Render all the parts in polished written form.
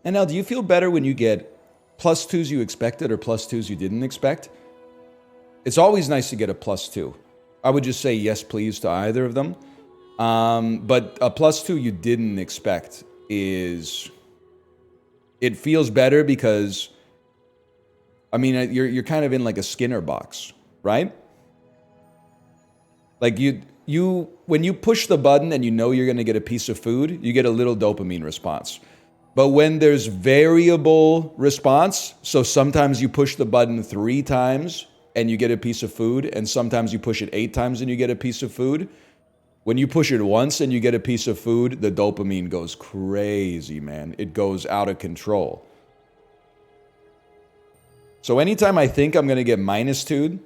And now, do you feel better when you get +2s you expected or +2s you didn't expect? It's always nice to get a +2. I would just say yes, please, to either of them. But a +2 you didn't expect is... It feels better because... I mean, you're kind of in like a Skinner box, right? Like when you push the button and you know you're going to get a piece of food, you get a little dopamine response. But when there's variable response, so sometimes you push the button 3 times and you get a piece of food, and sometimes you push it 8 times and you get a piece of food. When you push it once and you get a piece of food, the dopamine goes crazy, man. It goes out of control. So anytime I think I'm going to get -2'd,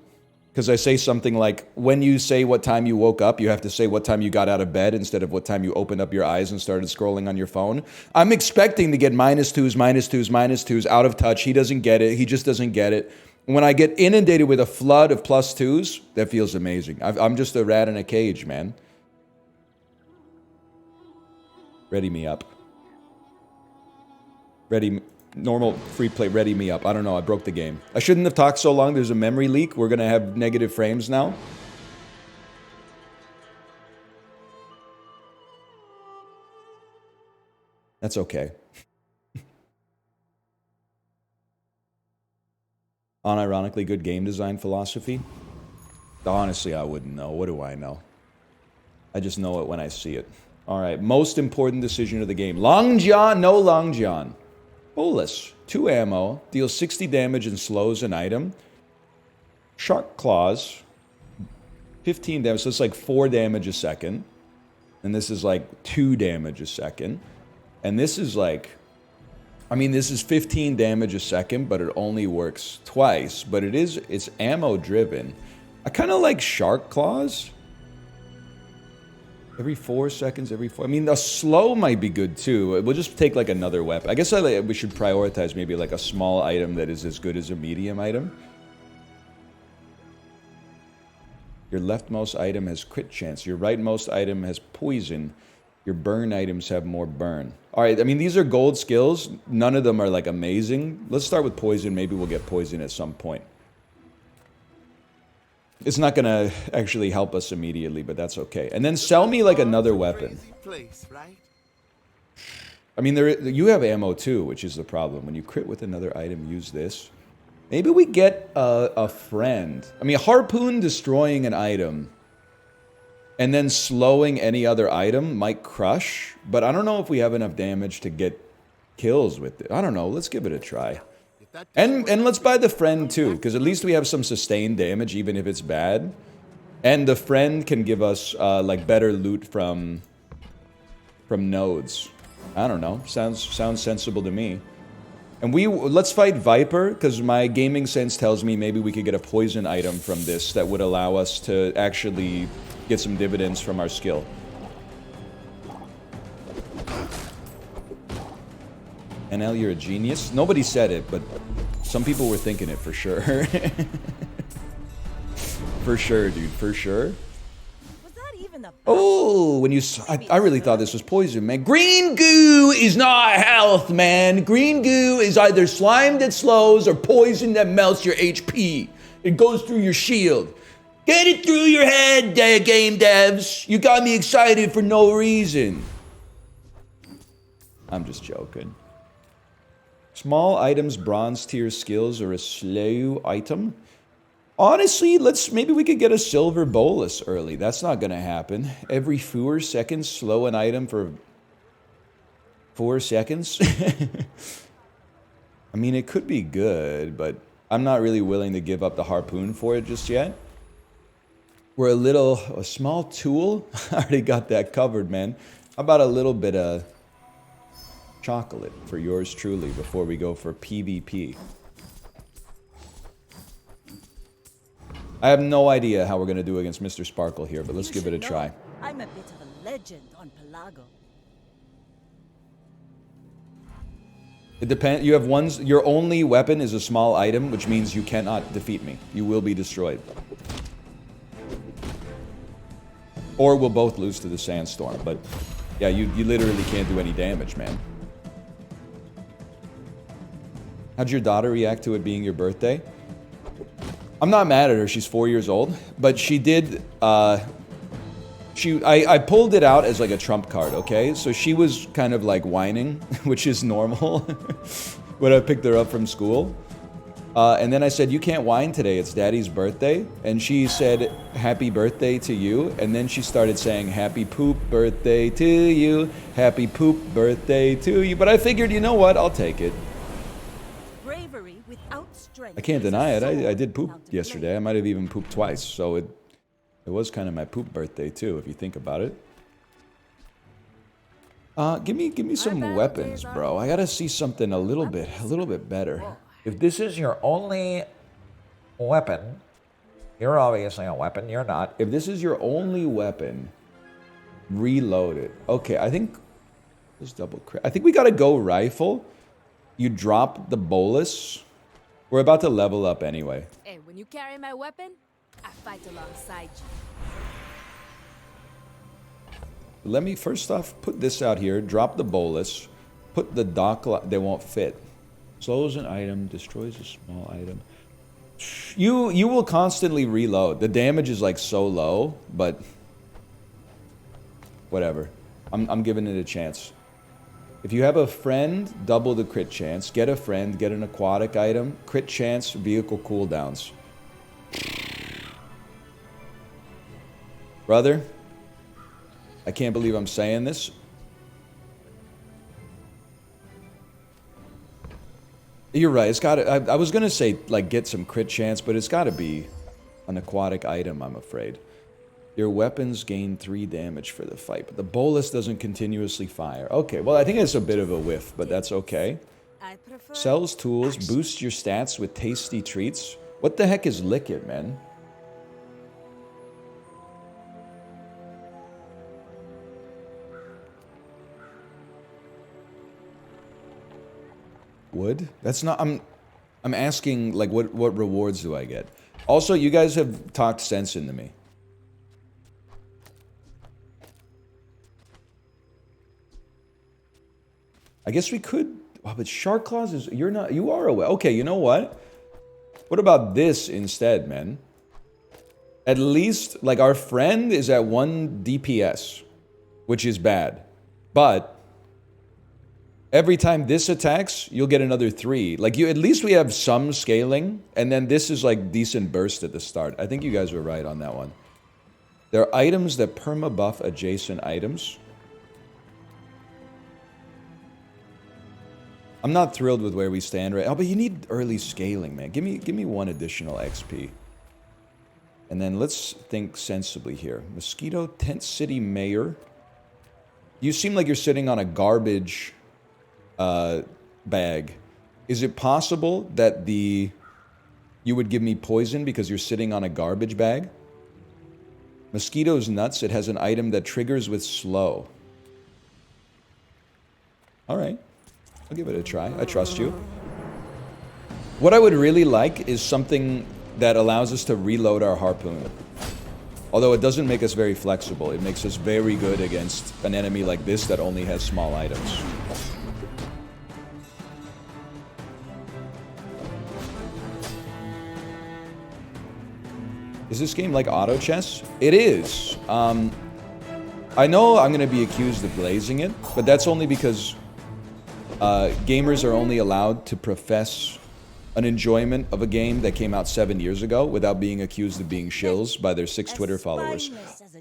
because I say something like, when you say what time you woke up, you have to say what time you got out of bed instead of what time you opened up your eyes and started scrolling on your phone. I'm expecting to get -2s, -2s, -2s, out of touch. He doesn't get it. He just doesn't get it. When I get inundated with a flood of +2s, that feels amazing. I'm just a rat in a cage, man. Ready me up. Normal free play, ready me up. I don't know, I broke the game. I shouldn't have talked so long. There's a memory leak. We're gonna have negative frames now. That's okay. Unironically good game design philosophy? Honestly, I wouldn't know. What do I know? I just know it when I see it. Alright, most important decision of the game. Long John, no Long John. Bolus, 2 ammo, deals 60 damage and slows an item. Shark Claws, 15 damage, so it's like 4 damage a second. And this is like 2 damage a second. And this is like, I mean, this is 15 damage a second, but it only works twice. But it's ammo driven. I kind of like Shark Claws. Every 4 seconds, every 4... I mean, the slow might be good, too. We'll just take, like, another weapon. I guess we should prioritize maybe, like, a small item that is as good as a medium item. Your leftmost item has crit chance. Your rightmost item has poison. Your burn items have more burn. Alright, I mean, these are gold skills. None of them are, like, amazing. Let's start with poison. Maybe we'll get poison at some point. It's not gonna actually help us immediately, but that's okay. And then sell me like another weapon. I mean, you have ammo too, which is the problem. When you crit with another item, use this. Maybe we get a friend. I mean, harpoon destroying an item and then slowing any other item might crush, but I don't know if we have enough damage to get kills with it. I don't know. Let's give it a try. And let's buy the friend too, because at least we have some sustained damage, even if it's bad. And the friend can give us like better loot from nodes. I don't know. Sounds sensible to me. And let's fight Viper, because my gaming sense tells me maybe we could get a poison item from this that would allow us to actually get some dividends from our skill. NL, you're a genius. Nobody said it, but some people were thinking it for sure. For sure, dude. For sure. Oh, when you... I really thought this was poison, man. Green goo is not health, man. Green goo is either slime that slows or poison that melts your HP. It goes through your shield. Get it through your head, game devs. You got me excited for no reason. I'm just joking. Small items, bronze tier skills, or a slow item. Honestly, maybe we could get a silver bolus early. That's not gonna happen. Every 4 seconds, slow an item for 4 seconds. I mean, it could be good, but I'm not really willing to give up the harpoon for it just yet. We're a small tool. I already got that covered, man. How about a little bit of chocolate for yours truly before we go for PvP? I have no idea how we're going to do against Mr. Sparkle here, but let's give it a try. I'm a bit of a legend on Pelago. It depends. You have ones. Your only weapon is a small item, which means you cannot defeat me. You will be destroyed. Or we'll both lose to the sandstorm. But yeah, you literally can't do any damage, man. How'd your daughter react to it being your birthday? I'm not mad at her. She's 4 years old, but she did. I pulled it out as like a trump card. Okay, so she was kind of like whining, which is normal when I picked her up from school. And then I said, "You can't whine today. It's Daddy's birthday." And she said, "Happy birthday to you." And then she started saying, "Happy poop birthday to you. Happy poop birthday to you." But I figured, you know what? I'll take it. Bravery without strength. I can't deny it. I did poop Mounted yesterday. I might have even pooped twice. So it was kind of my poop birthday too, if you think about it. Give me some weapons, bro. I gotta see something a little bit better. If this is your only weapon, you're obviously a weapon, you're not. If this is your only weapon, reload it. Okay, I think just double crit. I think we gotta go rifle. You drop the bolus. We're about to level up anyway. Hey, when you carry my weapon, I fight alongside you. Let me first off put this out here. Drop the bolus. Put the dock. They won't fit. Slows an item. Destroys a small item. You will constantly reload. The damage is like so low, but whatever. I'm giving it a chance. If you have a friend, double the crit chance. Get a friend, get an aquatic item. Crit chance, vehicle cooldowns. Brother, I can't believe I'm saying this. You're right. It's got to. I was gonna say like get some crit chance, but it's got to be an aquatic item. I'm afraid. Your weapons gain 3 damage for the fight, but the bolus doesn't continuously fire. Okay, well I think it's a bit of a whiff, but that's okay. I prefer Sells tools, boosts your stats with tasty treats. What the heck is Lick It, man? Wood? That's not. I'm asking like what rewards do I get? Also, you guys have talked sense into me. I guess we could. Oh, but Shark Claws is. You're not. You are away. Okay, you know what? What about this instead, man? At least, like, our friend is at 1 DPS, which is bad. But every time this attacks, you'll get another 3. Like, at least we have some scaling, and then this is, like, decent burst at the start. I think you guys were right on that one. There are items that perma-buff adjacent items. I'm not thrilled with where we stand right now, but you need early scaling, man. Give me 1 additional XP. And then let's think sensibly here. Mosquito, Tent City Mayor. You seem like you're sitting on a garbage bag. Is it possible that you would give me poison because you're sitting on a garbage bag? Mosquito's nuts. It has an item that triggers with slow. All right. I'll give it a try. I trust you. What I would really like is something that allows us to reload our harpoon. Although it doesn't make us very flexible. It makes us very good against an enemy like this that only has small items. Is this game like auto chess? It is. I know I'm going to be accused of blazing it, but that's only because gamers are only allowed to profess an enjoyment of a game that came out 7 years ago without being accused of being shills by their 6 Twitter followers.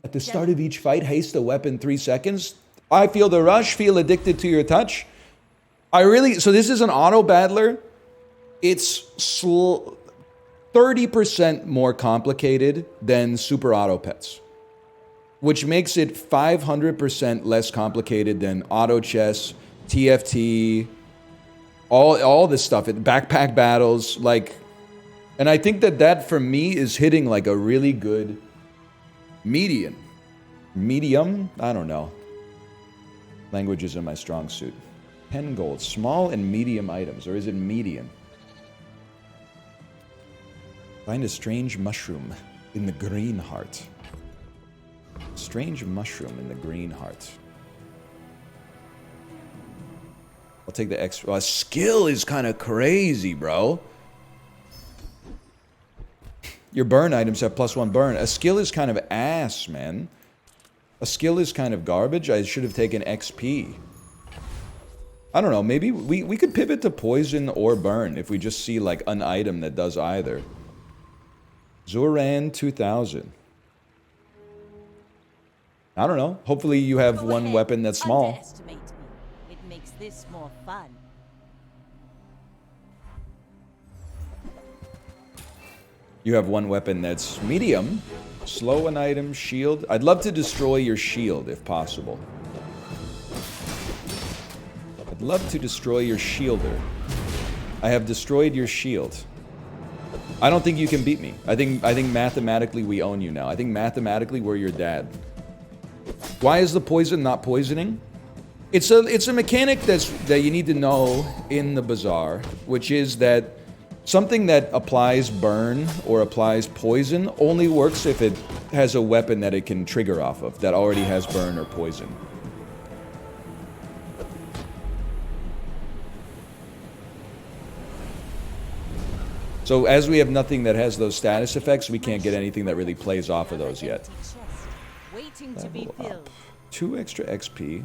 At the start of each fight, haste the weapon 3 seconds. I feel the rush, feel addicted to your touch. So this is an auto battler. It's 30% more complicated than Super Auto Pets, which makes it 500% less complicated than auto chess, TFT, all this stuff, backpack battles, like, and I think that for me is hitting like a really good medium, I don't know. Language isn't my strong suit. 10 gold, small and medium items, or is it medium? Find a strange mushroom in the green heart. Strange mushroom in the green heart. I'll take the extra. Well, skill is kind of crazy, bro. Your burn items have +1 burn. A skill is kind of ass, man. A skill is kind of garbage. I should have taken XP. I don't know. Maybe we could pivot to poison or burn if we just see like an item that does either. Zoran 2000. I don't know. Hopefully you have Go one ahead. weapon that's small. Underestimate me. It makes this more fun. You have one weapon that's medium. Slow an item, shield. I'd love to destroy your shield if possible. I'd love to destroy your shielder. I have destroyed your shield. I don't think you can beat me. I think mathematically we own you now. I think mathematically we're your dad. Why is the poison not poisoning? It's a mechanic that you need to know in the Bazaar, which is that something that applies burn or applies poison only works if it has a weapon that it can trigger off of that already has burn or poison. So as we have nothing that has those status effects, we can't get anything that really plays off of those yet. Waiting to be filled. 2 extra XP.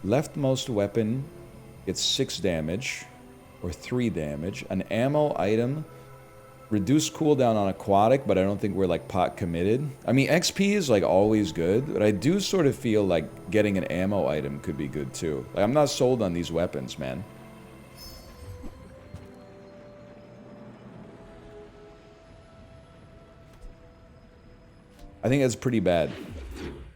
Leftmost weapon gets 6 damage. Or 3 damage. An ammo item. Reduced cooldown on aquatic, but I don't think we're like pot committed. I mean, XP is like always good, but I do sort of feel like getting an ammo item could be good too. Like, I'm not sold on these weapons, man. I think that's pretty bad.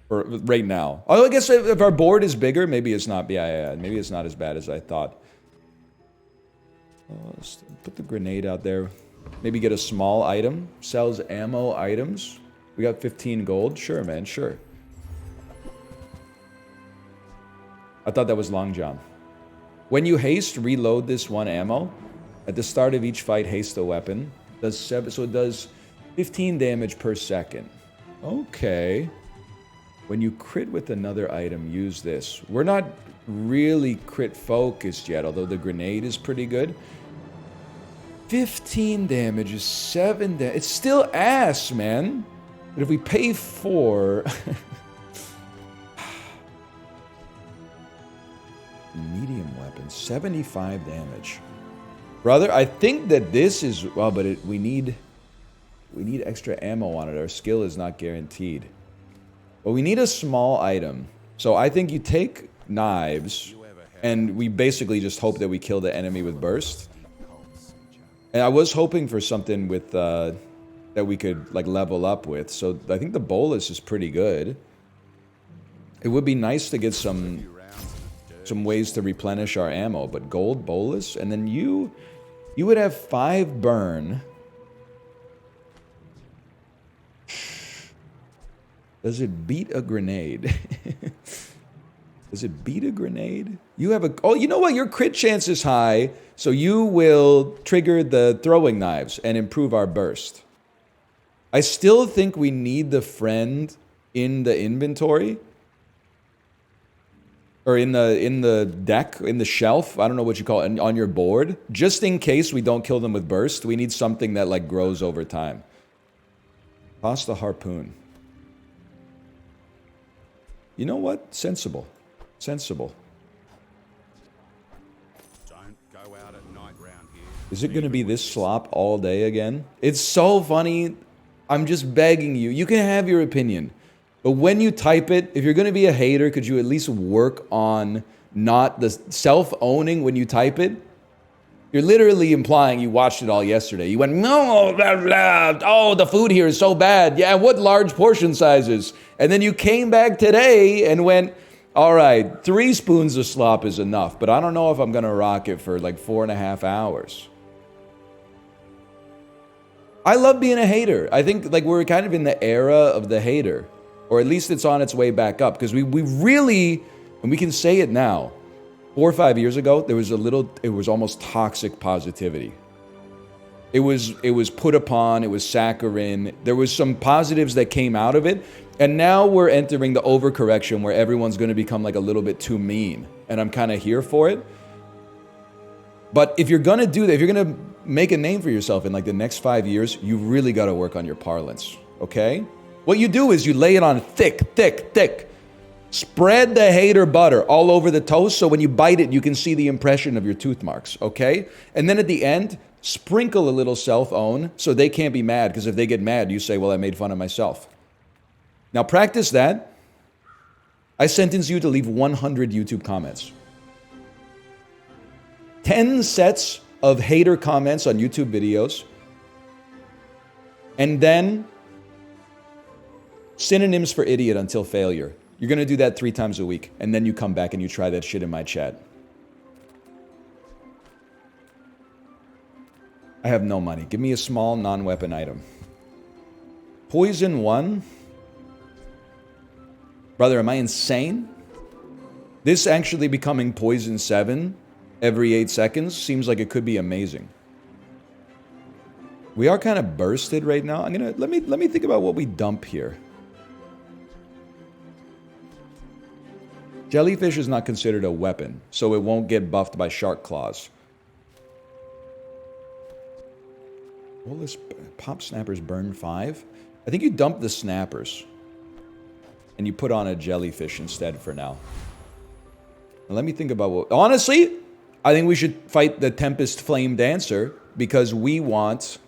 For right now. Oh, I guess if our board is bigger, maybe it's not. Yeah, maybe it's not as bad as I thought. Let's put the grenade out there. Maybe get a small item. Sells ammo items. We got 15 gold. Sure, man. Sure. I thought that was Long John. When you haste, reload this 1 ammo. At the start of each fight, haste a weapon. Does 7, so it does 15 damage per second. Okay. When you crit with another item, use this. We're not really crit focused yet, although the grenade is pretty good. 15 damage is 7 damage. It's still ass, man. But if we pay 4... medium weapon, 75 damage. Brother, I think that this is... Well, but we need extra ammo on it. Our skill is not guaranteed. But we need a small item. So I think you take knives, and we basically just hope that we kill the enemy with burst. And I was hoping for something with that we could like level up with. So I think the bolus is pretty good. It would be nice to get some ways to replenish our ammo, but gold bolus, and then you would have 5 burn. Does it beat a grenade? Does it beat a grenade? You have a... Oh, you know what? Your crit chance is high, so you will trigger the throwing knives and improve our burst. I still think we need the friend in the inventory. Or in the deck, in the shelf. I don't know what you call it, on your board. Just in case we don't kill them with burst, we need something that like grows over time. Toss the harpoon. You know what? Sensible. Sensible. Don't go out at night round here. Is it going to be this slop all day again? It's so funny. I'm just begging you. You can have your opinion. But when you type it, if you're going to be a hater, could you at least work on not the self-owning when you type it? You're literally implying you watched it all yesterday. You went, no, blah, blah. Oh, the food here is so bad. Yeah, what large portion sizes? And then you came back today and went, all right, 3 spoons of slop is enough, but I don't know if I'm going to rock it for like 4.5 hours. I love being a hater. I think like we're kind of in the era of the hater, or at least it's on its way back up, because we really, and we can say it now, 4 or 5 years ago, there was it was almost toxic positivity. It was put upon, it was saccharine. There was some positives that came out of it. And now we're entering the overcorrection where everyone's going to become like a little bit too mean. and I'm kind of here for it. But if you're going to do that, if you're going to make a name for yourself in like the next 5 years, you really got to work on your parlance, okay? What you do is you lay it on thick, thick, thick. Spread the hater butter all over the toast so when you bite it, you can see the impression of your tooth marks, okay? And then at the end, sprinkle a little self-own so they can't be mad, because if they get mad, you say, well, I made fun of myself. Now practice that. I sentence you to leave 100 YouTube comments. 10 sets of hater comments on YouTube videos. And then synonyms for idiot until failure. You're going to do that 3 times a week. And then you come back and you try that shit in my chat. I have no money. Give me a small non-weapon item. Poison 1. Brother, am I insane? This actually becoming poison 7 every 8 seconds seems like it could be amazing. We are kind of bursted right now. I'm gonna let me think about what we dump here. Jellyfish is not considered a weapon, so it won't get buffed by shark claws. Well, this pop snappers burn 5. I think you dump the snappers. And you put on a jellyfish instead for now. Now let me think about what... Honestly, I think we should fight the Tempest Flame Dancer because we want...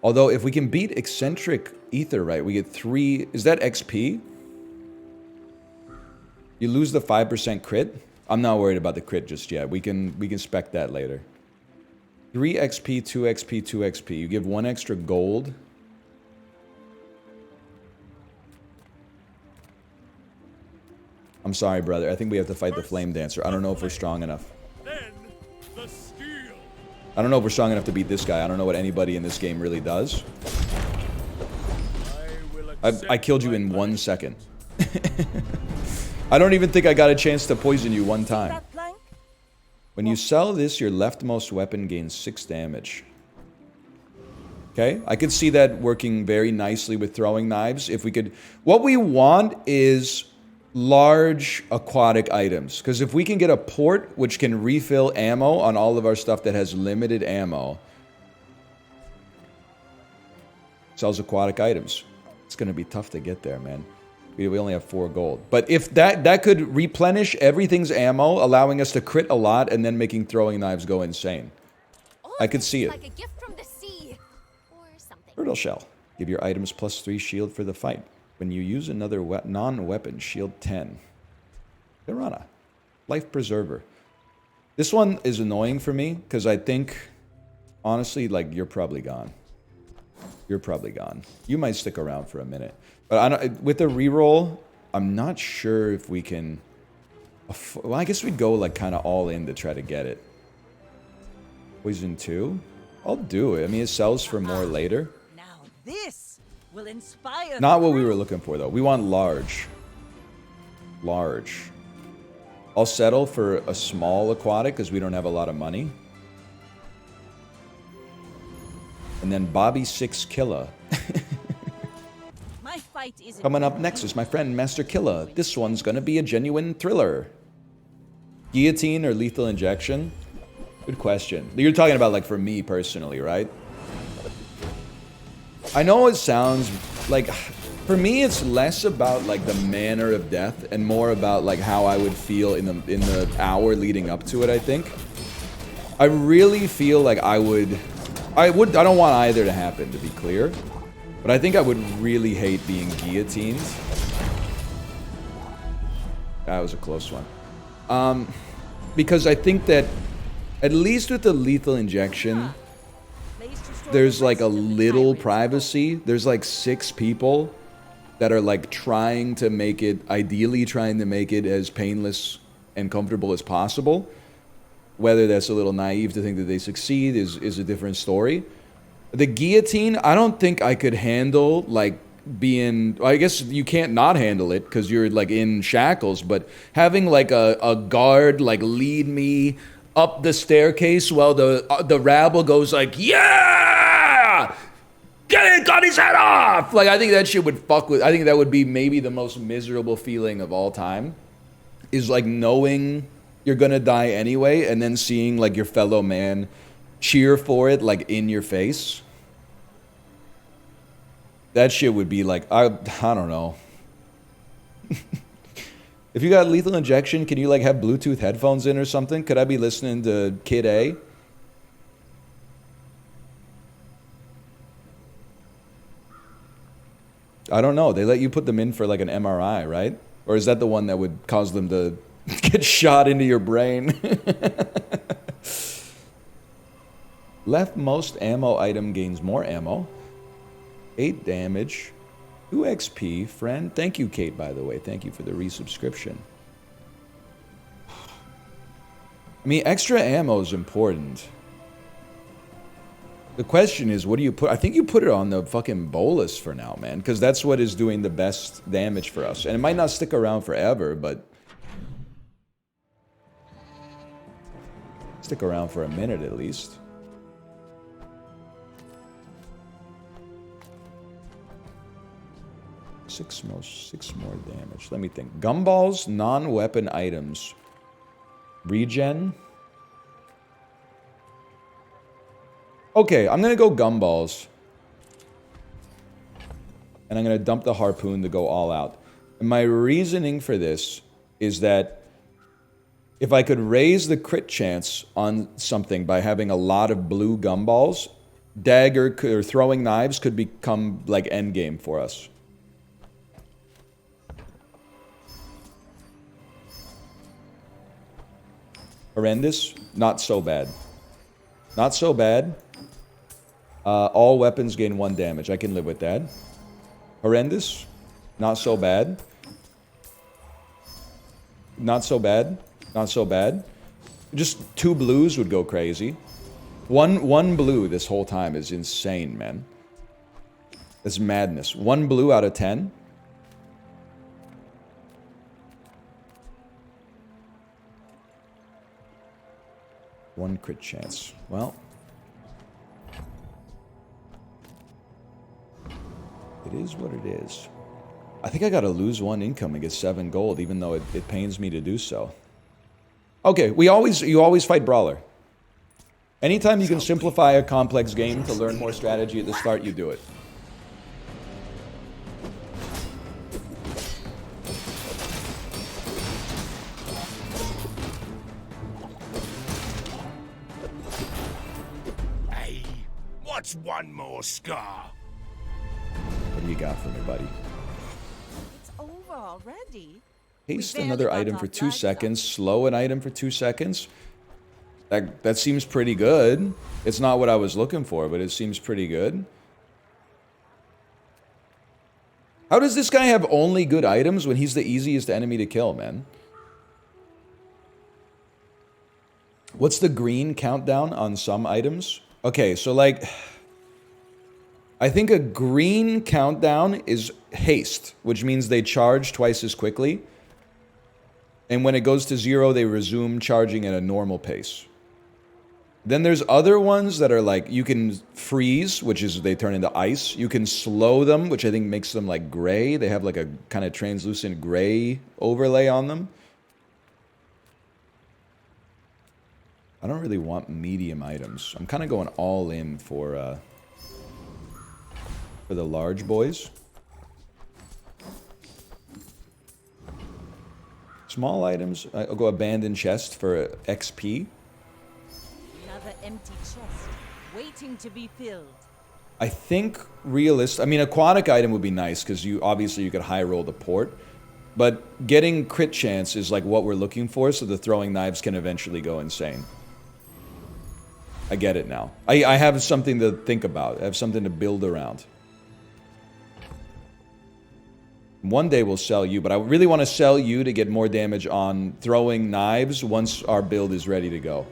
Although if we can beat Eccentric Ether, right, we get 3... Is that XP? You lose the 5% crit? I'm not worried about the crit just yet. We can spec that later. 3 XP, 2 XP, 2 XP. You give 1 extra gold... I'm sorry, brother. I think we have to fight the Flame Dancer. I don't know if we're strong enough. I don't know if we're strong enough to beat this guy. I don't know what anybody in this game really does. I killed you in 1 second. I don't even think I got a chance to poison you 1 time. When you sell this, your leftmost weapon gains 6 damage. Okay, I could see that working very nicely with throwing knives. If we could... What we want is... large aquatic items, because if we can get a port which can refill ammo on all of our stuff that has limited ammo, sells aquatic items. It's going to be tough to get there, man. We only have 4 gold, but if that could replenish everything's ammo, allowing us to crit a lot and then making throwing knives go insane. I could see it. Like a gift from the sea or something. Turtle shell. Give your items +3 shield for the fight. When you use another non-weapon, shield 10. Piranha. Life Preserver. This one is annoying for me, because I think, honestly, like, you're probably gone. You're probably gone. You might stick around for a minute. But I don't, with the reroll, I'm not sure if we can... Well, I guess we'd go, like, kind of all in to try to get it. Poison 2? I'll do it. I mean, it sells for more later. Now this will inspire. Not what we were looking for, though. We want large. Large. I'll settle for a small aquatic because we don't have a lot of money. And then Bobby 6 Killa. My fight isn't Coming up next is my friend Master Killa. This one's gonna be a genuine thriller. Guillotine or lethal injection? Good question. You're talking about, like, for me personally, right? I know it sounds like, for me, it's less about like the manner of death and more about like how I would feel in the hour leading up to it. I think I really feel like I don't want either to happen, to be clear, but I think I would really hate being guillotined. That was a close one. Because I think that at least with the lethal injection, there's like a little privacy. There's like 6 people that are like ideally trying to make it as painless and comfortable as possible. Whether that's a little naive to think that they succeed is a different story. The guillotine, I don't think I could handle like being... I guess you can't not handle it because you're like in shackles, but having like a guard like lead me up the staircase while the rabble goes like, yeah! Get it, cut his head off! Like, I think that shit would fuck with... I think that would be maybe the most miserable feeling of all time. is like knowing you're gonna die anyway and then seeing like your fellow man cheer for it like in your face. That shit would be like, I don't know. If you got lethal injection, can you like have Bluetooth headphones in or something? Could I be listening to Kid A? I don't know. They let you put them in for like an MRI, right? Or is that the one that would cause them to get shot into your brain? Leftmost ammo item gains more ammo. 8 damage. 2 XP, friend. Thank you, Kate, by the way. Thank you for the resubscription. I mean, extra ammo is important. The question is, what do you put? I think you put it on the fucking bolus for now, man. Because that's what is doing the best damage for us. And it might not stick around forever, but... stick around for a minute at least. Six more damage. Let me think. Gumballs, non-weapon items. Regen. Okay, I'm gonna go gumballs. And I'm gonna dump the harpoon to go all out. And my reasoning for this is that if I could raise the crit chance on something by having a lot of blue gumballs, dagger or throwing knives could become like endgame for us. Horrendous? Not so bad. Not so bad. All weapons gain 1 damage. I can live with that. Horrendous? Not so bad. Not so bad. Not so bad. Just 2 blues would go crazy. One blue this whole time is insane, man. That's madness. 1 blue out of 10. One crit chance. Well. It is what it is. I think I gotta lose 1 income and get 7 gold, even though it pains me to do so. Okay, you always fight Brawler. Anytime you can simplify a complex game to learn more strategy at the start, you do it. Hey, what's one more scar? What do you got for me, buddy? It's over already. Haste barely another got item our for 2 flags up. seconds. Slow an item for 2 seconds. That seems pretty good. It's not what I was looking for, but it seems pretty good. How does this guy have only good items when he's the easiest enemy to kill, man? What's the green countdown on some items? Okay, so like... I think a green countdown is haste, which means they charge twice as quickly. And when it goes to 0, they resume charging at a normal pace. Then there's other ones that are like, you can freeze, which is they turn into ice. You can slow them, which I think makes them like gray. They have like a kind of translucent gray overlay on them. I don't really want medium items. I'm kind of going all in for the large boys. Small items, I'll go abandoned chest for XP. Another empty chest, waiting to be filled. I think I mean, aquatic item would be nice because you could high roll the port. But getting crit chance is like what we're looking for, so the throwing knives can eventually go insane. I get it now. I have something to think about. I have something to build around. One day we'll sell you, but I really want to sell you to get more damage on throwing knives once our build is ready to go.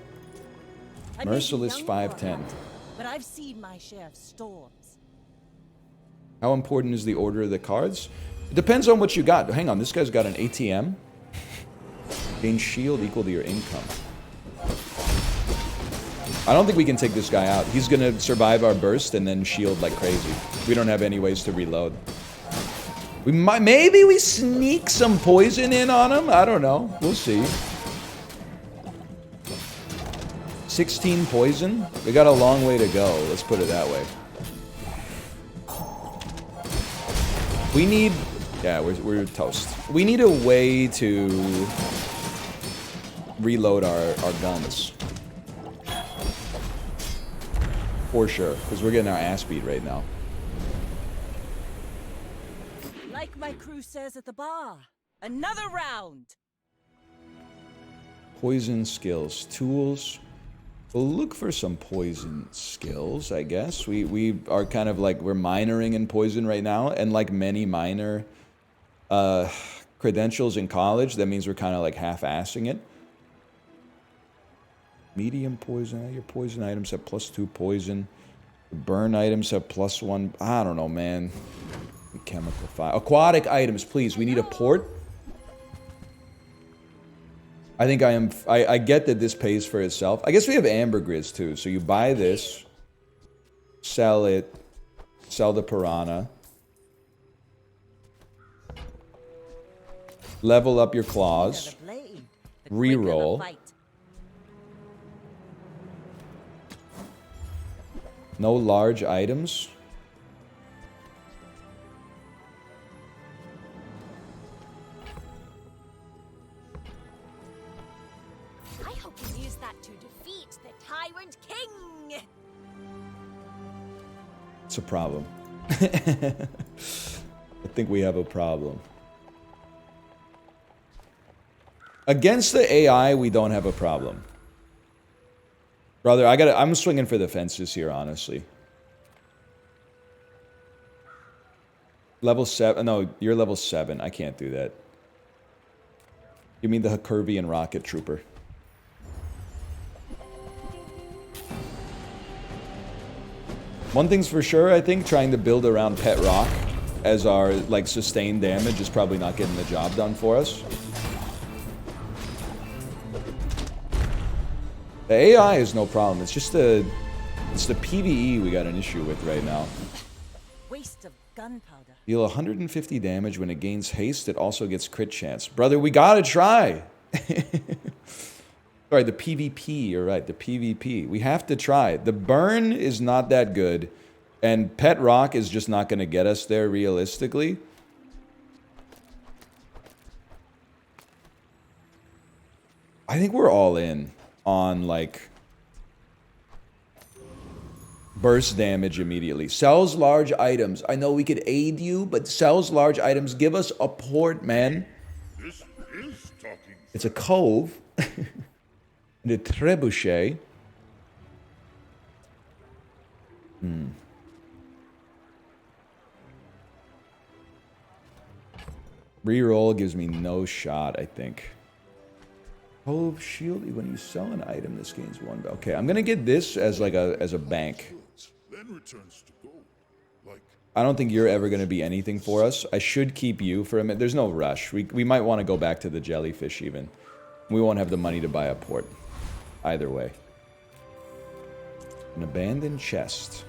I may be Merciless young 510. for it, but I've seen my share of storms. How important is the order of the cards? It depends on what you got. Hang on, this guy's got an ATM. Gain shield equal to your income. I don't think we can take this guy out. He's gonna survive our burst and then shield like crazy. We don't have any ways to reload. We might, maybe we sneak some poison in on him. I don't know. We'll see. 16 poison. We got a long way to go. Let's put it that way. We need... Yeah, we're toast. We need a way to reload our guns. For sure, because we're getting our ass beat right now. Like my crew says at the bar, another round. Poison skills. Tools. We'll look for some poison skills, I guess. We are kind of like, we're minoring in poison right now, and like many minor credentials in college, that means we're kind of like half-assing it. Medium poison. Your poison items have +2 poison. Burn items have +1. I don't know, man. Chemical fire. Aquatic items, please. We need a port. I think I get that this pays for itself. I guess we have ambergris too. So you buy this, sell it, sell the piranha. Level up your claws. Reroll. No large items. I hope you use that to defeat the Tyrant King. It's a problem. I think we have a problem. Against the AI, we don't have a problem. Brother, I'm swinging for the fences here, honestly. Level 7. No, you're level 7. I can't do that. You mean the Herculean rocket trooper. One thing's for sure, I think, trying to build around Pet Rock as our, like, sustained damage is probably not getting the job done for us. The AI is no problem. It's just it's the PvE we got an issue with right now. Waste of gunpowder. Deal 150 damage when it gains haste. It also gets crit chance. Brother, we gotta try. Sorry, the PvP. You're right, the PvP. We have to try. The burn is not that good, and Pet Rock is just not gonna get us there realistically. I think we're all in on, like, burst damage immediately. Sells large items. I know we could aid you, but sells large items. Give us a port, man. This is talking. It's a cove. And a trebuchet. Reroll gives me no shot, I think. Cove shield. When you sell an item, this gains 1. Okay, I'm gonna get this as like as a bank. Then returns to gold. Like I don't think you're ever gonna be anything for us. I should keep you for a minute. There's no rush. We might want to go back to the jellyfish even. We won't have the money to buy a port. Either way. An abandoned chest.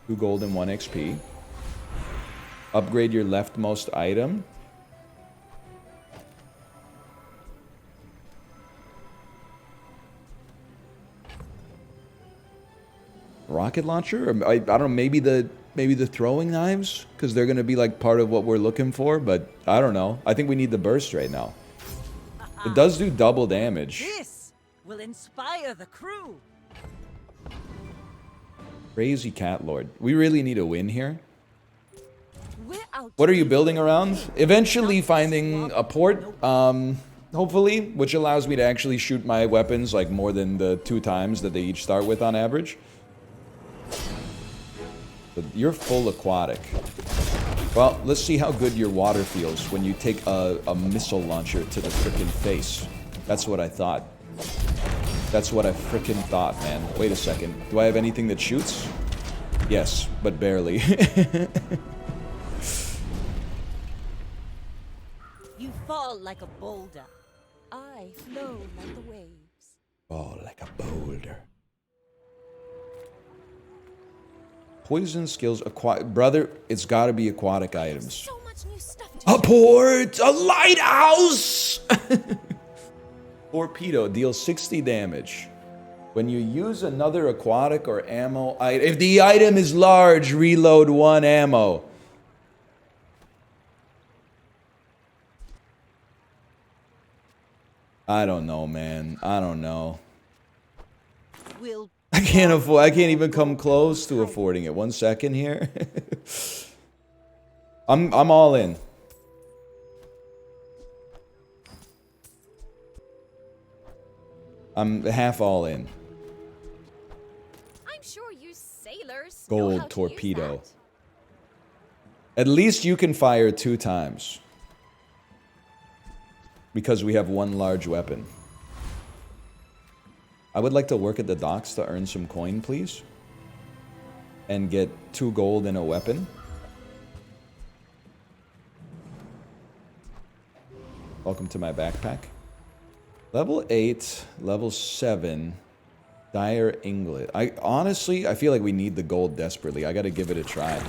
2 gold and 1 XP. Upgrade your leftmost item. Rocket launcher? Or, I don't know, maybe the throwing knives? Because they're going to be like part of what we're looking for, but I don't know. I think we need the burst right now. It does do double damage. This will inspire the crew. Crazy Cat Lord. We really need a win here. We're out. What are you building around? Eventually finding a port, hopefully, which allows me to actually shoot my weapons like more than the 2 times that they each start with on average. But you're full aquatic. Well, let's see how good your water feels when you take a missile launcher to the frickin' face. That's what I thought. That's what I frickin' thought, man. Wait a second. Do I have anything that shoots? Yes, but barely. You fall like a boulder. I flow like the waves. Oh, like a boulder. Poison skills, brother, it's gotta be aquatic items. So much new stuff to A port! A lighthouse! Torpedo deals 60 damage. When you use another aquatic or ammo item, if the item is large, reload 1 ammo. I don't know, man. I don't know. Will I can't afford. I can't even come close to affording it. 1 second here. I'm all in. I'm half all in. I'm sure you sailors know Gold how to torpedo. use At least you can fire 2 times. Because we have 1 large weapon. I would like to work at the docks to earn some coin, please. And get 2 gold and a weapon. Welcome to my backpack. Level 8, level 7, dire Inglet. I feel like we need the gold desperately. I gotta give it a try.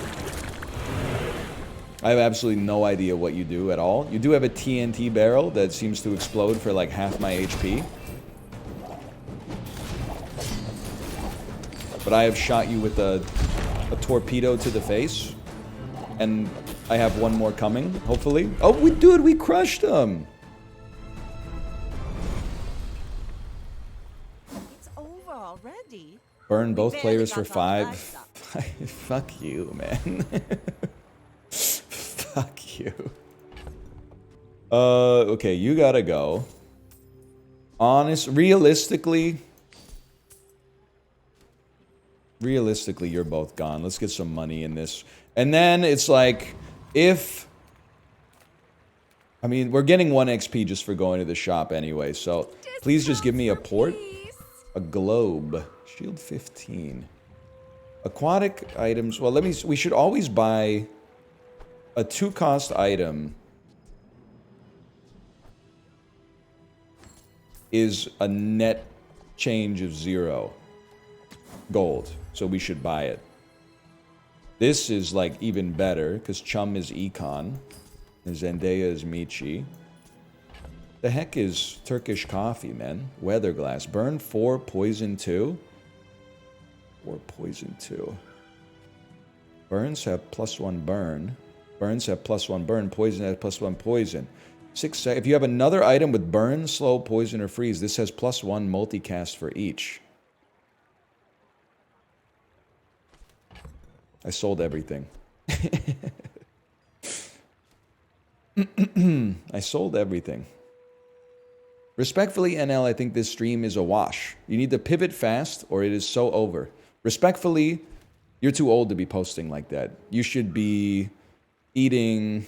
I have absolutely no idea what you do at all. You do have a TNT barrel that seems to explode for like half my HP. But I have shot you with a torpedo to the face. And I have 1 more coming, hopefully. Oh, we crushed him! it's over already? Burn both barely players got for our 5. flags up. Fuck you, man. Fuck you. Okay, you gotta go. Realistically, you're both gone. Let's get some money in this. And then it's like, I mean, we're getting 1 XP just for going to the shop anyway, so please just give me a port. A globe. Shield 15. Aquatic items. Well, we should always buy a 2-cost item is a net change of 0 gold. So we should buy it. This is like even better because Chum is Econ and Zendaya is Michi. The heck is Turkish coffee, man? Weather glass. Burn 4, poison 2. 4, poison 2. Burns have +1 burn. Burns have +1 burn. Poison has +1 poison. 6 seconds. If you have another item with burn, slow, poison, or freeze, this has +1 multicast for each. I sold everything. I sold everything. Respectfully, NL, I think this stream is a wash. You need to pivot fast or it is so over. Respectfully, you're too old to be posting like that. You should be eating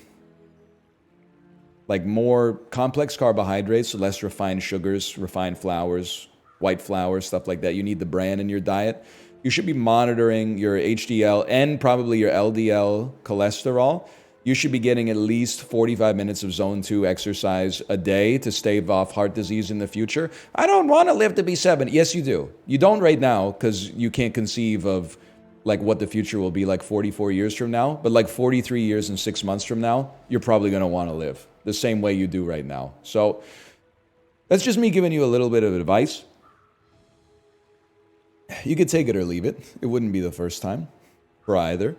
like more complex carbohydrates, so less refined sugars, refined flours, white flour, stuff like that. You need the bran in your diet. You should be monitoring your HDL and probably your LDL cholesterol. You should be getting at least 45 minutes of zone 2 exercise a day to stave off heart disease in the future. I don't want to live to be 70. Yes, you do. You don't right now because you can't conceive of like what the future will be like 44 years from now. But like 43 years and 6 months from now, you're probably going to want to live the same way you do right now. So that's just me giving you a little bit of advice. You could take it or leave it. It wouldn't be the first time for either.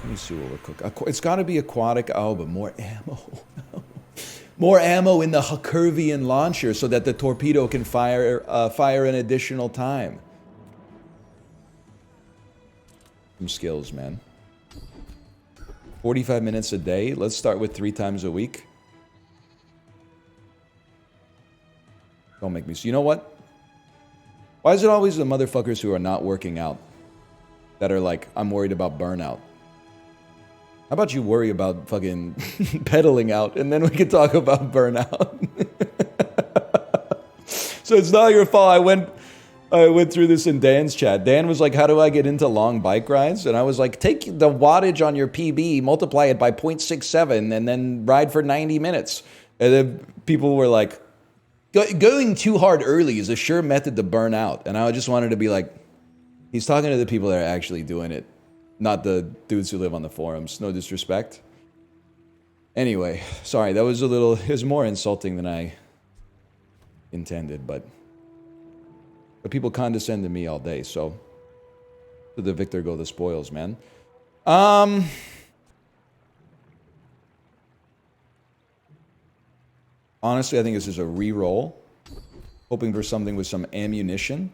Let me see what we're cooking. It's got to be aquatic. Oh, but more ammo. More ammo in the Curvian launcher so that the torpedo can fire an additional time. Some skills, man. 45 minutes a day. Let's start with 3 times a week. Don't make me... You know what? Why is it always the motherfuckers who are not working out that are like, I'm worried about burnout? How about you worry about fucking pedaling out and then we can talk about burnout? So it's not your fault. I went through this in Dan's chat. Dan was like, how do I get into long bike rides? And I was like, take the wattage on your PB, multiply it by 0.67 and then ride for 90 minutes. And then people were like, Going too hard early is a sure method to burn out. And I just wanted to be like, he's talking to the people that are actually doing it, not the dudes who live on the forums. No disrespect. Anyway, sorry, that was it was more insulting than I intended, but people condescend to me all day, so to the victor go the spoils, man. Honestly, I think this is a re-roll. Hoping for something with some ammunition.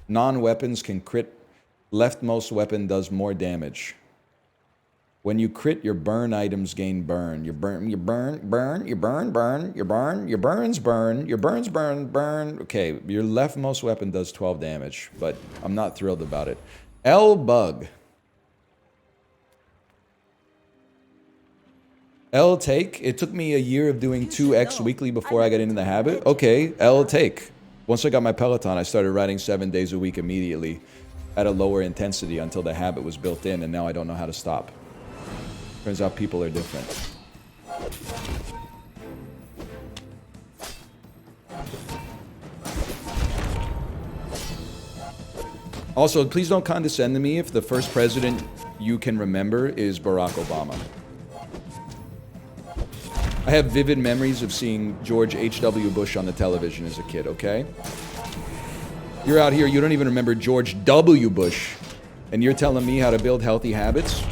Non-weapons can crit. Leftmost weapon does more damage. When you crit, your burn items gain burn. Your burns burn. Your burns burn. Okay, your leftmost weapon does 12 damage, but I'm not thrilled about it. L-bug. L take. It took me a year of doing 2x weekly before I got into the habit. Okay, L take. Once I got my Peloton, I started riding 7 days a week immediately at a lower intensity until the habit was built in, and now I don't know how to stop. Turns out people are different. Also, please don't condescend to me if the first president you can remember is Barack Obama. I have vivid memories of seeing George H.W. Bush on the television as a kid, okay? You're out here, you don't even remember George W. Bush, and you're telling me how to build healthy habits?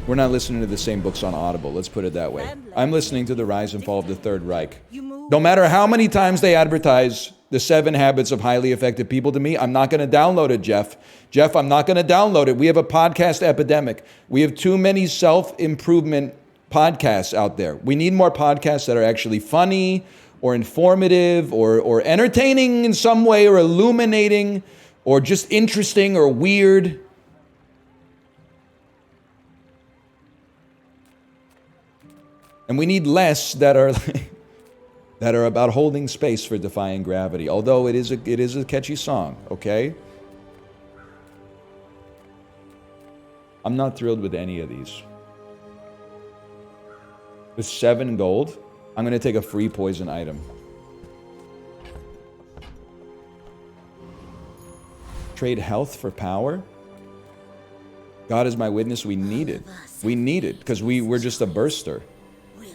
We're not listening to the same books on Audible, let's put it that way. I'm listening to The Rise and Fall of the Third Reich. No matter how many times they advertise the 7 Habits of Highly Effective People to me, I'm not going to download it, Jeff. Jeff, I'm not going to download it. We have a podcast epidemic. We have too many self-improvement podcasts out there. We need more podcasts that are actually funny or informative or entertaining in some way or illuminating or just interesting or weird. And we need less that are that are about holding space for defying gravity. Although it is a catchy song, okay? I'm not thrilled with any of these. With 7 gold, I'm going to take a free poison item. Trade health for power? God is my witness, we need it. We need it, because we're just a burster.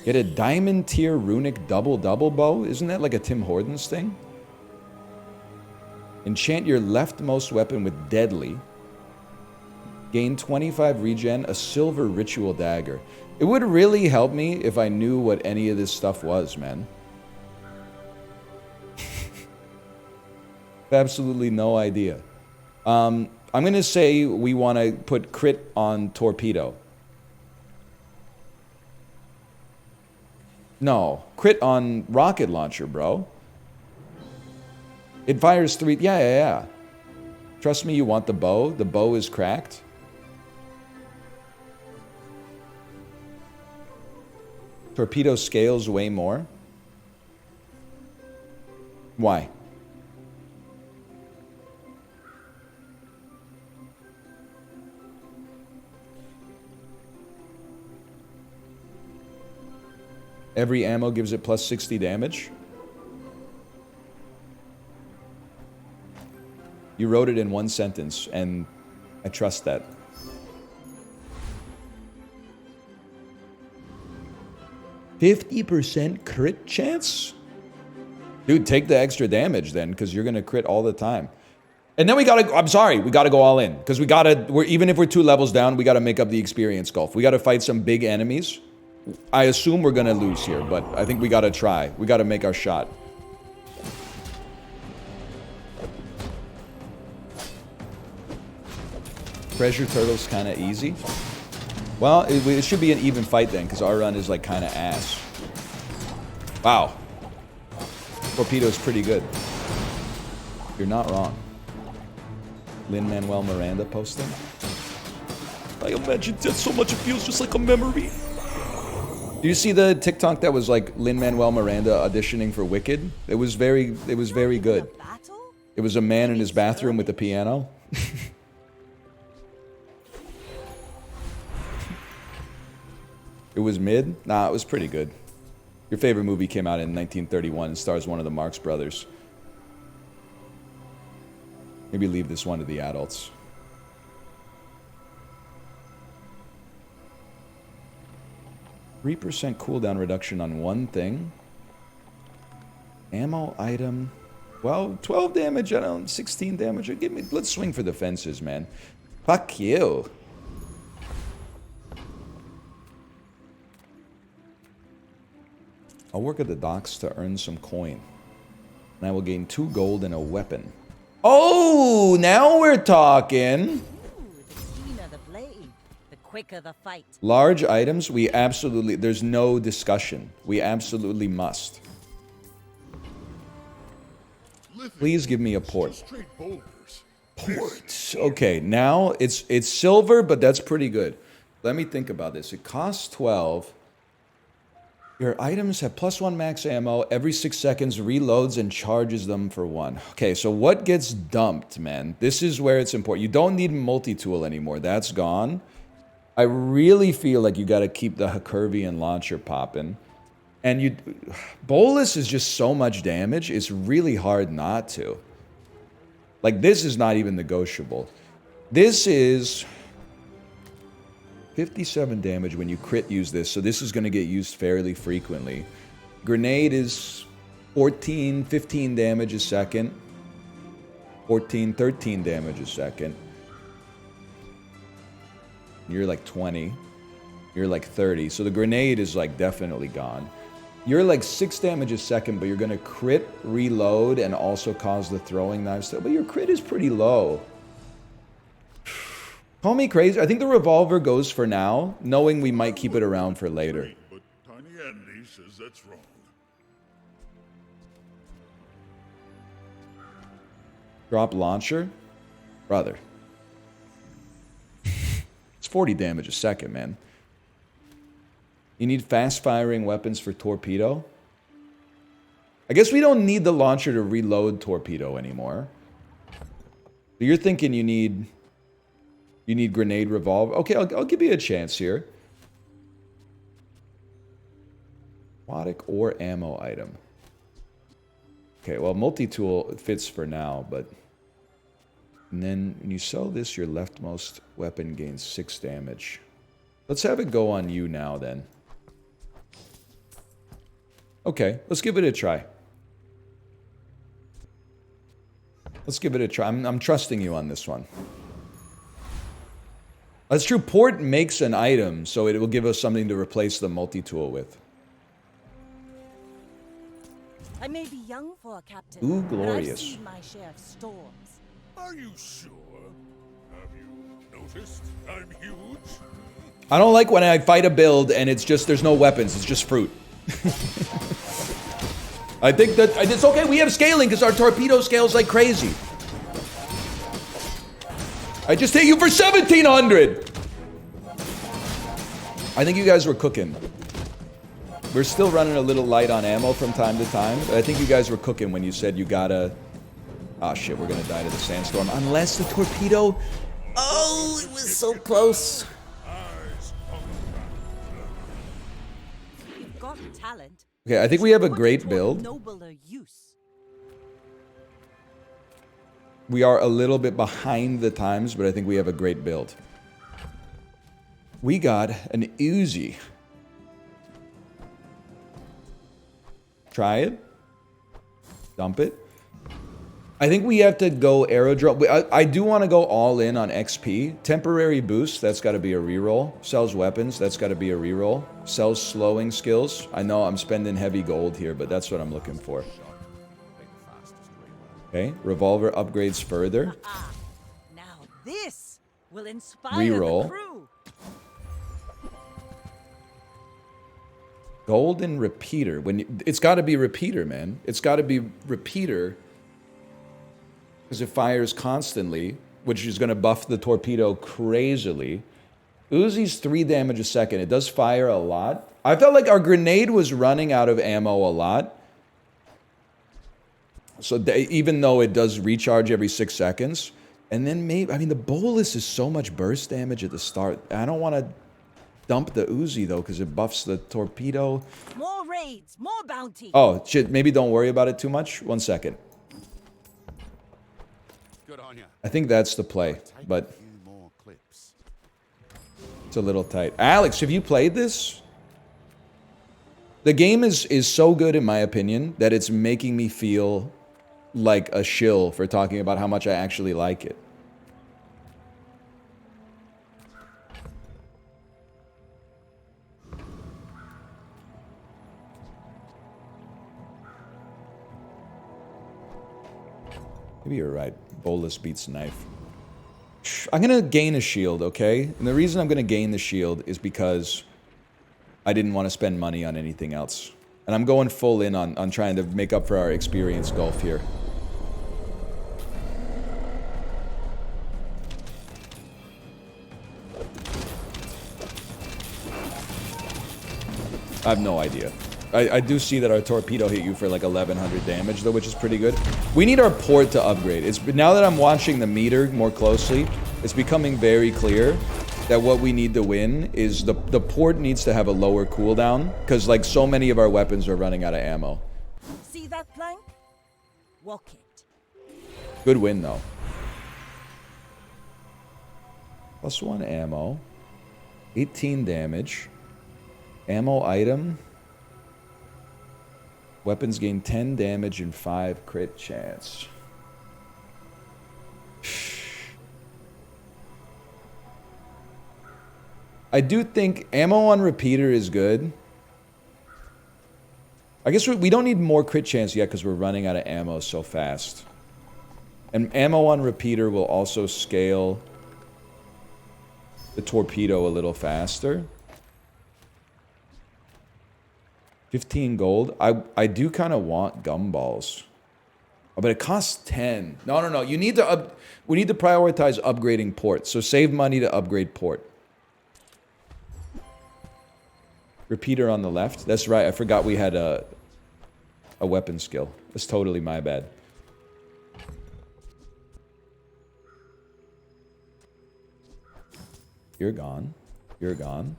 Get a diamond tier runic double bow? Isn't that like a Tim Hortons thing? Enchant your leftmost weapon with deadly. Gain 25 regen, a silver ritual dagger. It would really help me if I knew what any of this stuff was, man. Absolutely no idea. I'm going to say we want to put crit on torpedo. No, crit on rocket launcher, bro. It fires 3... Yeah. Trust me, you want the bow. The bow is cracked. Torpedo scales way more. Why? Every ammo gives it plus 60 damage. You wrote it in one sentence, and I trust that. %50 crit chance? Dude, take the extra damage then, because you're going to crit all the time. And then we got to, I'm sorry, we got to go all in. Because even if we're 2 levels down, we got to make up the experience gulf. We got to fight some big enemies. I assume we're going to lose here, but I think we got to try. We got to make our shot. Treasure Turtle's kind of easy. Well, it should be an even fight then, because our run is like kind of ass. Wow. Torpedo's pretty good. You're not wrong. Lin-Manuel Miranda posting. I imagine that so much it feels just like a memory. Do you see the TikTok that was like Lin-Manuel Miranda auditioning for Wicked? It was very good. It was a man in his bathroom with a piano. It was mid? Nah, it was pretty good. Your favorite movie came out in 1931 and stars one of the Marx brothers. Maybe leave this one to the adults. 3% cooldown reduction on one thing. Ammo item. Well, 12 damage, I don't 16 damage. Give me, let's swing for the fences, man. Fuck you. I'll work at the docks to earn some coin. And I will gain 2 gold and a weapon. Oh, now we're talking. Ooh, the keener the blade, the quicker the fight. Large items, we absolutely, there's no discussion. We absolutely must. Please give me a port. Straight boulders. Port. Okay, now it's silver, but that's pretty good. Let me think about this. It costs 12. Your items have +1 max ammo. Every 6 seconds reloads and charges them for 1. Okay, so what gets dumped, man? This is where it's important. You don't need multi-tool anymore. That's gone. I really feel like you got to keep the Hercuvian launcher popping. And you, Bolus is just so much damage. It's really hard not to. Like, this is not even negotiable. This is 57 damage when you crit use this, so this is going to get used fairly frequently. Grenade is 14, 15 damage a second. 14, 13 damage a second. You're like 20. You're like 30. So the grenade is like definitely gone. You're like 6 damage a second, but you're going to crit, reload, and also cause the throwing knife still. But your crit is pretty low. Call me crazy. I think the revolver goes for now, knowing we might keep it around for later. But Tiny Andy says that's wrong. Drop launcher? Brother. It's 40 damage a second, man. You need fast-firing weapons for torpedo? I guess we don't need the launcher to reload torpedo anymore. So you're thinking you need grenade revolver? Okay, I'll give you a chance here. Aquatic or ammo item. Okay, well, multi-tool fits for now, but... And then when you sell this, your leftmost weapon gains 6 damage. Let's have it go on you now, then. Okay, let's give it a try. Let's give it a try. I'm trusting you on this one. That's true. Port makes an item, so it will give us something to replace the multi-tool with. I may be young for a captain, Ooh, but I've glorious. seen my share of storms. Are you sure? Have you noticed I'm huge? I don't like when I fight a build and it's just, there's no weapons, it's just fruit. I think that, it's okay, we have scaling because our torpedo scales like crazy. I just hit you for 1,700! I think you guys were cooking. We're still running a little light on ammo from time to time, but I think you guys were cooking when you said you gotta... Oh shit, we're gonna die to the sandstorm. Unless the torpedo... Oh, it was so close. You've got talent. Okay, I think we have a Put it great to build. nobler use. We are a little bit behind the times, but I think we have a great build. We got an Uzi. Try it. Dump it. I think we have to go aerodrome. I do want to go all in on XP. Temporary boost, that's got to be a reroll. Sells weapons, that's got to be a reroll. Sells slowing skills. I know I'm spending heavy gold here, but that's what I'm looking for. Okay, revolver upgrades further. Ah, now this will inspire Reroll. the crew. Golden repeater. It's got to be repeater, man. It's got to be repeater. Because it fires constantly, which is going to buff the torpedo crazily. Uzi's 3 damage a second. It does fire a lot. I felt like our grenade was running out of ammo a lot. So even though it does recharge every 6 seconds. And then maybe, I mean, the bolus is so much burst damage at the start. I don't want to dump the Uzi, though, because it buffs the torpedo. More raids, more bounty. Oh, shit. Maybe don't worry about it too much. 1 second. Good on ya. I think that's the play, Take but a few more clips. it's a little tight. Alex, have you played this? The game is so good, in my opinion, that it's making me feel like a shill for talking about how much I actually like it. Maybe you're right. Bolus beats knife. I'm gonna gain a shield, okay? And the reason I'm gonna gain the shield is because I didn't want to spend money on anything else. And I'm going full in on trying to make up for our experience golf here. I have no idea. I do see that our torpedo hit you for like 1100 damage though, which is pretty good. We need our port to upgrade. Now that I'm watching the meter more closely, it's becoming very clear that what we need to win is the port needs to have a lower cooldown, because like so many of our weapons are running out of ammo. See that plank? Walk it. Good win though. +1 ammo. 18 damage. Ammo item. Weapons gain 10 damage and 5 crit chance. I do think ammo on repeater is good. I guess we don't need more crit chance yet because we're running out of ammo so fast. And ammo on repeater will also scale the torpedo a little faster. 15 gold. I do kind of want gumballs. Oh, but it costs 10. No. You need to we need to prioritize upgrading port. So save money to upgrade port. Repeater on the left. That's right. I forgot we had a weapon skill. That's totally my bad. You're gone. You're gone.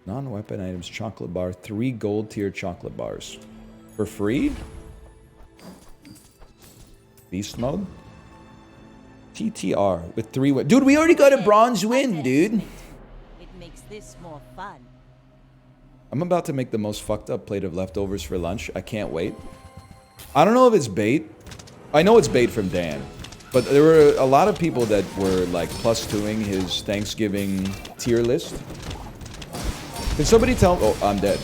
Non-weapon items, chocolate bar, 3 gold tier chocolate bars. For free? Beast mode? TTR with 3 dude, we already got a bronze win, dude. It makes this more fun. I'm about to make the most fucked up plate of leftovers for lunch. I can't wait. I don't know if it's bait. I know it's bait from Dan. But there were a lot of people that were like +2ing his Thanksgiving tier list. Can somebody tell me... Oh, I'm dead.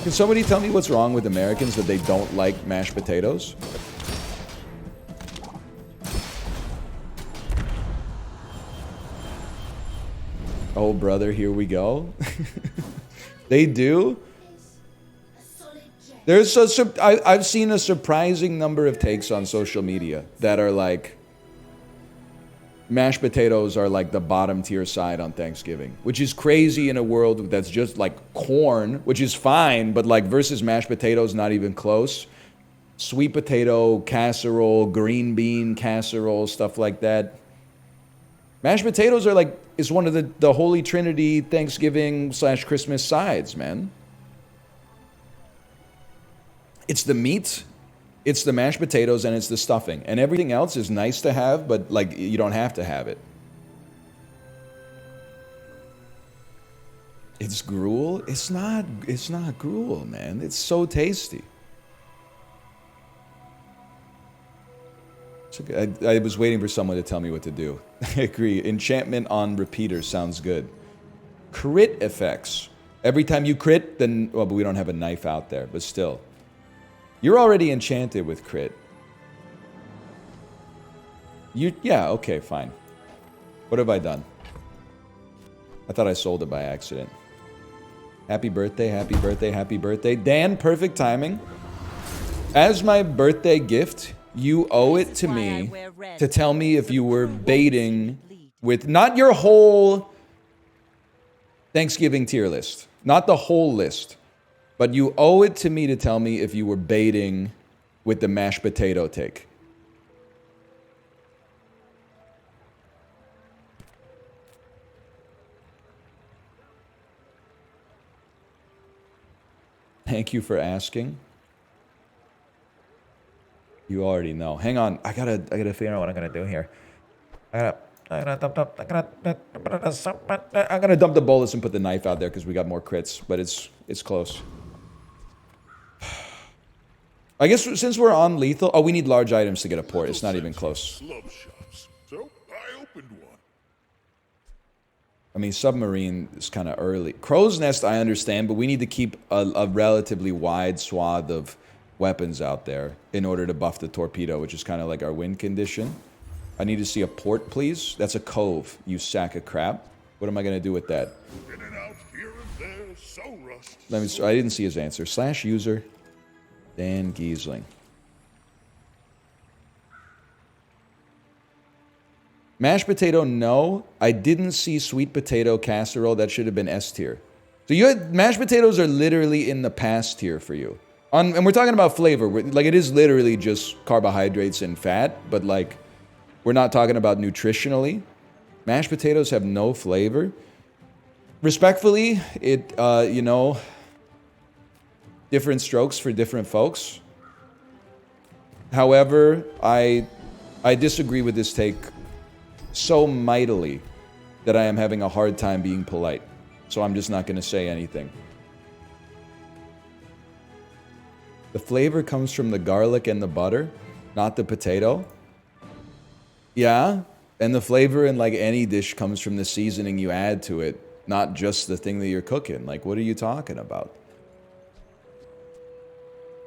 Can somebody tell me what's wrong with Americans that they don't like mashed potatoes? Oh, brother, here we go. They do? I've seen a surprising number of takes on social media that are like... Mashed potatoes are like the bottom tier side on Thanksgiving, which is crazy in a world that's just like corn, which is fine, but like versus mashed potatoes, not even close. Sweet potato casserole, green bean casserole, stuff like that. Mashed potatoes are like, it's one of the holy trinity Thanksgiving / Christmas sides, man. It's the meat, it's the mashed potatoes, and it's the stuffing. And everything else is nice to have, but like you don't have to have it. It's gruel? It's not gruel, man. It's so tasty. It's okay. I was waiting for someone to tell me what to do. I agree. Enchantment on repeater sounds good. Crit effects. Every time you crit, then... Well, but we don't have a knife out there, but still. You're already enchanted with crit. Yeah, okay, fine. What have I done? I thought I sold it by accident. Happy birthday, happy birthday, happy birthday. Dan, perfect timing. As my birthday gift, you owe it to me to tell me if you were baiting with... Not your whole Thanksgiving tier list. Not the whole list. But you owe it to me to tell me if you were baiting with the mashed potato take. Thank you for asking. You already know. Hang on, I gotta figure out what I'm gonna do here. I'm gonna dump the bolus and put the knife out there because we got more crits, but it's close. I guess since we're on lethal, oh, we need large items to get a port. It's not even close. Love shops. So I opened one. I mean, submarine is kind of early. Crow's Nest, I understand, but we need to keep a relatively wide swath of weapons out there in order to buff the torpedo, which is kind of like our win condition. I need to see a port, please. That's a cove, you sack of crap. What am I going to do with that? In and out, here and there, so rushed. Let me. I didn't see his answer. / user Dan Giesling. Mashed potato, no. I didn't see sweet potato casserole. That should have been S tier. So you had, mashed potatoes are literally in the pass tier for you. And we're talking about flavor. Like, it is literally just carbohydrates and fat, but like, we're not talking about nutritionally. Mashed potatoes have no flavor. Respectfully, it, you know, different strokes for different folks. However, I disagree with this take so mightily that I am having a hard time being polite. So I'm just not going to say anything. The flavor comes from the garlic and the butter, not the potato. Yeah, and the flavor in like any dish comes from the seasoning you add to it, not just the thing that you're cooking. Like, what are you talking about?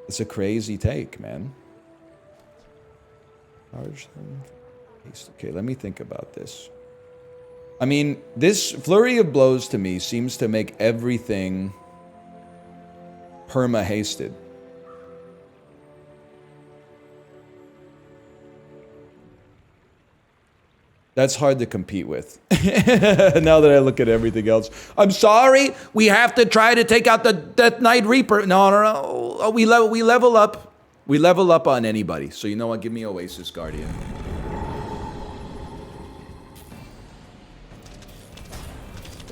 It's a crazy take, man. Okay, let me think about this. I mean, this flurry of blows to me seems to make everything perma-hasted. That's hard to compete with. Now that I look at everything else. I'm sorry, we have to try to take out the Death Knight Reaper. No. We level up. We level up on anybody. So you know what? Give me Oasis Guardian.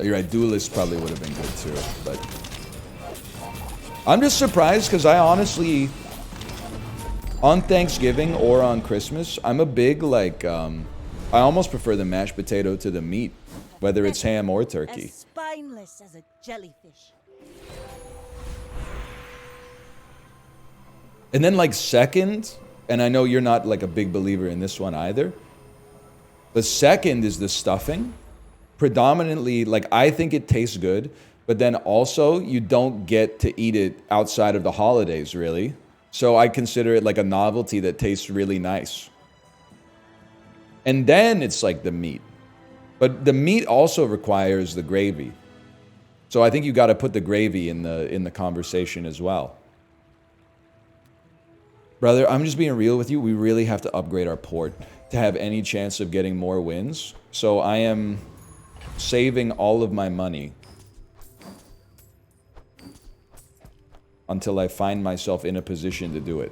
You're right, Duelist probably would have been good too, but I'm just surprised because I honestly, on Thanksgiving or on Christmas, I'm a big like, I almost prefer the mashed potato to the meat, whether it's ham or turkey. As spineless as a jellyfish. And then like second, and I know you're not like a big believer in this one either, but second is the stuffing. Predominantly, like, I think it tastes good, but then also you don't get to eat it outside of the holidays, really. So I consider it like a novelty that tastes really nice. And then it's like the meat. But the meat also requires the gravy. So I think you got to put the gravy in the conversation as well. Brother, I'm just being real with you. We really have to upgrade our port to have any chance of getting more wins. So I am saving all of my money until I find myself in a position to do it.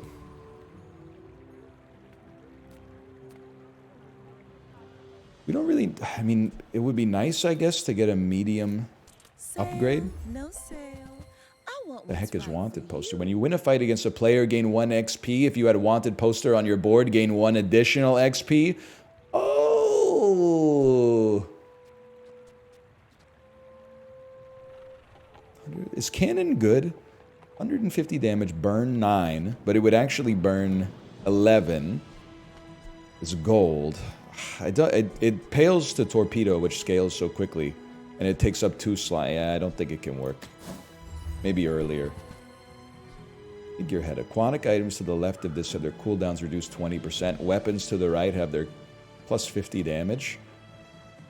We don't really, I mean, it would be nice, I guess, to get a medium upgrade. No sale. I want The heck is what's right wanted for poster? you. When you win a fight against a player, gain 1 XP. If you had a wanted poster on your board, gain 1 additional XP. Oh. Is cannon good? 150 damage, burn 9, but it would actually burn 11. It's gold. It pales to torpedo, which scales so quickly, and it takes up 2 slots. Yeah, I don't think it can work. Maybe earlier. Figurehead. Aquatic items to the left of this have their cooldowns reduced 20%. Weapons to the right have their plus 50 damage.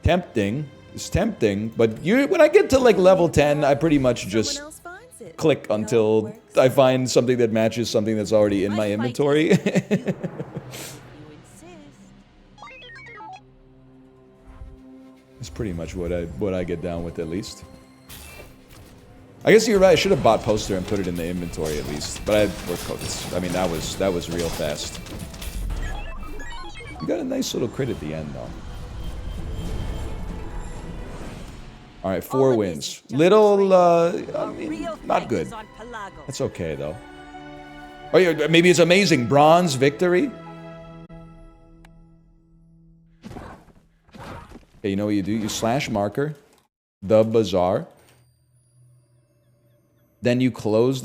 Tempting. It's tempting, but when I get to like level 10, I pretty much just Someone else finds it. click It all until works I out. find something that matches something that's already in my fight inventory. is you. You insist. It's pretty much what I get down with, at least. I guess you're right. I should have bought poster and put it in the inventory at least. But I mean, that was real fast. You got a nice little crit at the end, though. All right, All 4 of this wins. is just Little, training. I A mean, real not fight good. is on Pelago. That's okay, though. Oh, yeah, maybe it's amazing. Bronze victory? Okay, you know what you do? You slash marker, the Bazaar. Then you close